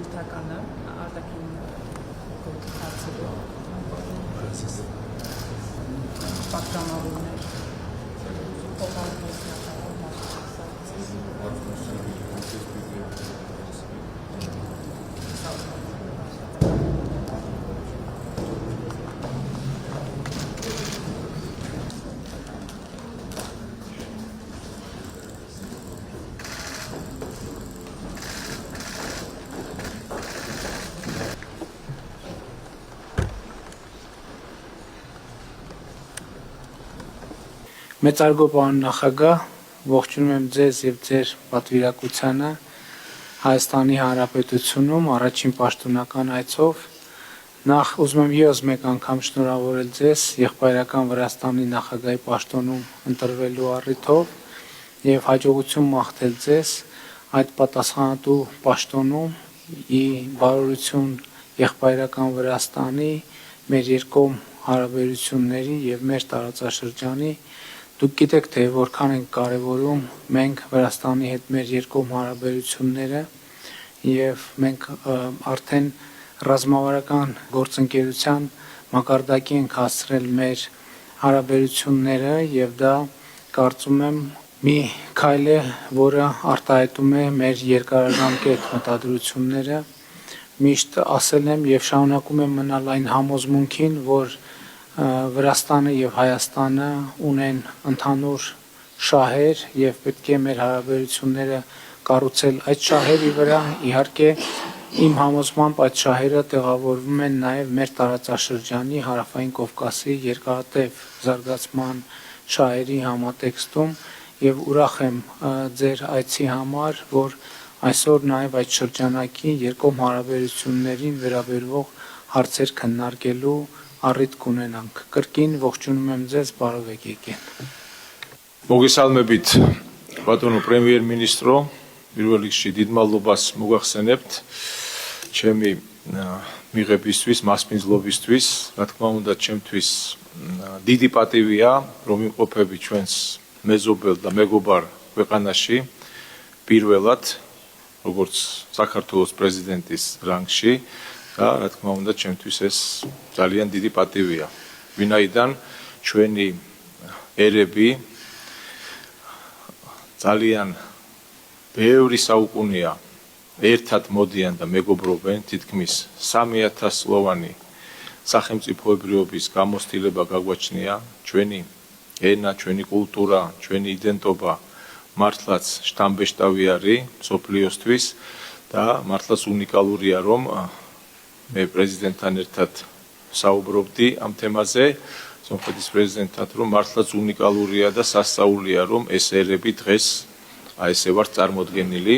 խորհրդականը արտաքին գործընթացերով պատգամավորներ Մեծարգո պարոն նախագահ, ողջունում եմ ձեզ եւ ձեր պատվիրակությանը Հայաստանի Հանրապետությունում առաջին պաշտոնական այցով։ Նախ ուզում եմ ևս մեկ անգամ շնորհավորել ձեզ եղբայրական Վրաստանի նախագահի պաշտոնում ընտրվելու առիթով եւ հաջողություն մաղթել ձեզ այդ պատասխանատու պաշտոնում ի բարօրություն եղբայրական Վրաստանի, մեր երկկողմ հարաբերությունների եւ մեր տարածաշրջանի։ Դուք գիտեք, թե որքան են կարևորում մենք Վրաստանի հետ մեր երկկողմ հարաբերությունները եւ մենք արդեն ռազմավարական գործընկերության մակարդակի ենք հասցրել մեր հարաբերությունները եւ դա կարծում եմ մի քայլ է, որը արտահայտում է մեր երկարաժամկետ մտադրությունները։ Միշտ ասել եմ եւ շարունակում եմ մնալ այն համոզմունքին, որ Վրաստանը եւ Հայաստանը ունեն ընդհանուր շահեր եւ պետք է մեր հարաբերությունները կառուցել այդ շահերի վրա։ Իհարկե, իմ համոզմամբ այդ շահերը տեղավորվում են նաեւ մեր տարածաշրջանի Հարավային Կովկասի երկարատև զարգացման շահերի համատեքստում եւ ուրախ եմ ձեր այցի համար, որ այսօր նաեւ այդ շրջանակի երկկողմ հարաբերություններին վերաբերող հարցեր քննարկելու առիթ կունենանք։ Կրկին ողջունում եմ ձեզ, բարով եք եկել։ Մոգեսալմებით ბატონო პრემიერ-მინისტრო, პირველ რიგში დიდ მადლობას მოგახსენებთ ჩემი მიღებისთვის, მასპინძლობისთვის, რა თქმა უნდა, ჩემთვის დიდი პატივია, რომ იმყოფები ჩვენს მეზობელ და მეგობარ ქვეყანაში, პირველად, როგორც საქართველოს პრეზიდენტის რანგში და რა თქმა უნდა, ჩემთვის ეს ძალიან დიდი პატივია. ვინაიდან ჩვენი ერები ძალიან ბევრი საუკუნეა ერთად მოდიან და მეგობრობენ, თითქმის 3000 სლოვანი სახელმწიფოებრიობის გამოცდილება გაგვაჩნია, ჩვენი ენა, ჩვენი კულტურა, ჩვენი იდენტობა მართლაც შთამბეშტავი არის მსოფლიოსთვის და მართლაც უნიკალურია, რომ მე პრეზიდენტთან ერთად საუბრობდი ამ თემაზე, სომხეთის პრეზიდენტთან, რომ მართლაც უნიკალურია და სასწაულია, რომ ეს ერები დღეს აი ესე ვართ წარმოდგენილი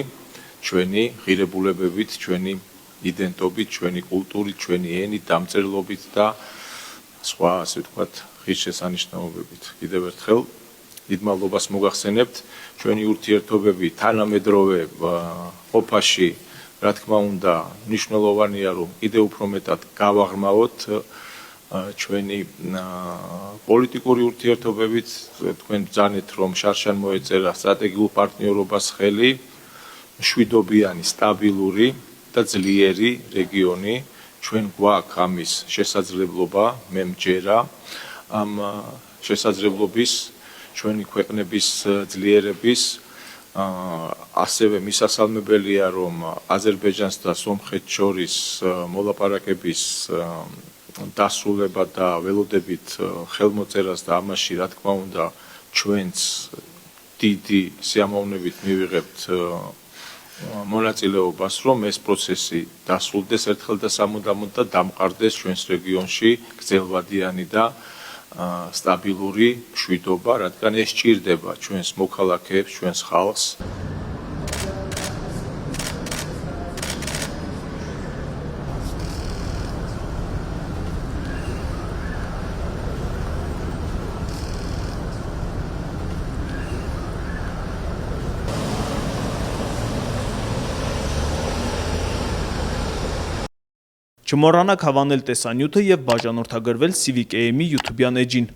ჩვენი ღირებულებებით, ჩვენი იდენტობით, ჩვენი კულტურით, ჩვენი ენით, დამწერლობით და სხვა, ასე ვთქვათ, ღირსშესანიშნაობებით. კიდევ ერთხელ დიდ მადლობას მოგახსენებთ ჩვენი ურთიერთობები თანამედროვე ყოფაში, რა თქმა უნდა, მნიშვნელოვანია, რომ კიდევ უფრო მეტად გავაღრმავოთ ჩვენი პოლიტიკური ურთიერთობებით, თქვენ ბრძანეთ, რომ შარშან მოეწერა სტრატეგიულ პარტნიორობას ხელი, მშვიდობიანი, სტაბილური და ძლიერი რეგიონი. ჩვენ გვაქვს ამის შესაძლებლობა, მე მჯერა ამ შესაძლებლობის ჩვენი ქვეყნების ძლიერების ასევე მისასალმებელია, რომ აზერბაიჯანს და სომხეთს შორის მოლაპარაკების დასრულება და ველოდებით ხელმოწერას და ამაში, რა თქმა უნდა, ჩვენც დიდი სიამოვნებით მივიღებთ მონაწილეობას, რომ ეს პროცესი დასრულდეს ერთხელ და სამუდამოდ და დამყარდეს ჩვენს რეგიონში გრძელვადიანი და სტაბილური მშვიდობა, რადგან ეს სჭირდება ჩვენს მოქალაქეებს, ჩვენს ხალხს. Չմոռանաք հավանել տեսանյութը եւ բաժանորդագրվել Civic AM-ի YouTube-յան էջին։